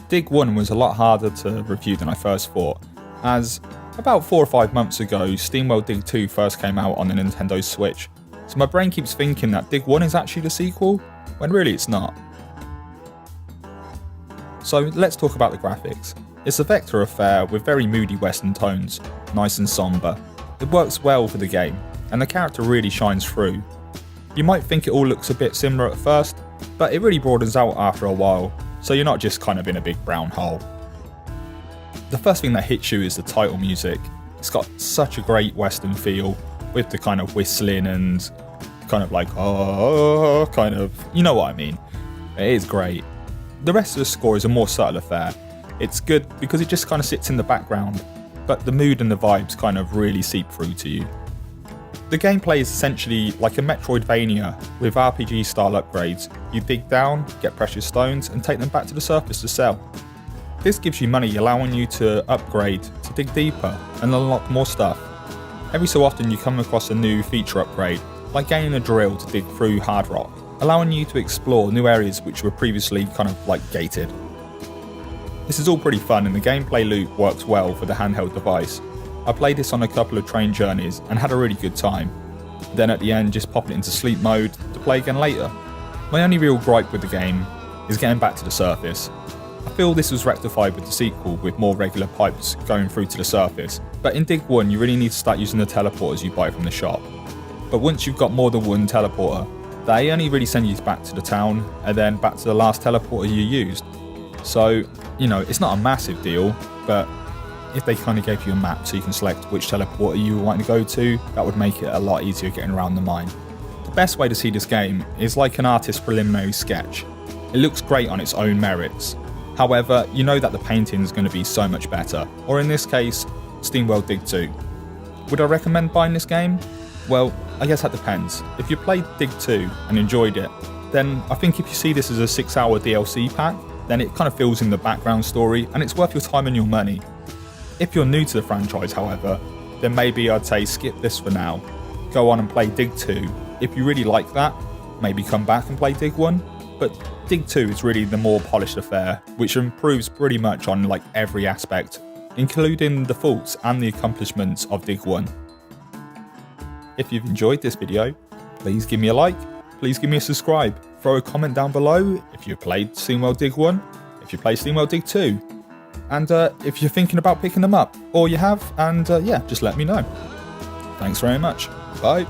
Dig 1 was a lot harder to review than I first thought, as about 4 or 5 months ago, Steamworld Dig 2 first came out on the Nintendo Switch, so my brain keeps thinking that Dig 1 is actually the sequel, when really it's not. So let's talk about the graphics. It's a vector affair with very moody western tones, nice and somber. It works well for the game, and the character really shines through. You might think it all looks a bit similar at first, but it really broadens out after a while, so you're not just kind of in a big brown hole. The first thing that hits you is the title music. It's got such a great western feel, with the kind of whistling and kind of like, oh, kind of, you know what I mean. It is great. The rest of the score is a more subtle affair. It's good because it just kind of sits in the background, but the mood and the vibes kind of really seep through to you. The gameplay is essentially like a Metroidvania with RPG style upgrades. You dig down, get precious stones, and take them back to the surface to sell. This gives you money, allowing you to upgrade, to dig deeper, and unlock more stuff. Every so often you come across a new feature upgrade, like gaining a drill to dig through hard rock, allowing you to explore new areas which were previously kind of like gated. This is all pretty fun, and the gameplay loop works well for the handheld device. I played this on a couple of train journeys and had a really good time. Then at the end just pop it into sleep mode to play again later. My only real gripe with the game is getting back to the surface. I feel this was rectified with the sequel with more regular pipes going through to the surface, but in Dig 1 you really need to start using the teleporters you buy from the shop. But once you've got more than one teleporter, they only really send you back to the town and then back to the last teleporter you used. So, you know, it's not a massive deal, but if they kind of gave you a map so you can select which teleporter you want to go to, that would make it a lot easier getting around the mine. The best way to see this game is like an artist's preliminary sketch. It looks great on its own merits. However, you know that the painting is going to be so much better, or in this case, Steamworld Dig 2. Would I recommend buying this game? Well, I guess that depends. If you played Dig 2 and enjoyed it, then I think if you see this as a 6-hour DLC pack, then it kind of fills in the background story and it's worth your time and your money. If you're new to the franchise, however, then maybe I'd say skip this for now. Go on and play Dig 2. If you really like that, maybe come back and play Dig 1. But Dig 2 is really the more polished affair, which improves pretty much on like every aspect, including the faults and the accomplishments of Dig 1. If you've enjoyed this video, please give me a like, please give me a subscribe, throw a comment down below if you've played Steamworld Dig 1, if you play Steamworld Dig 2, and if you're thinking about picking them up, or you have, and yeah, just let me know. Thanks very much. Bye.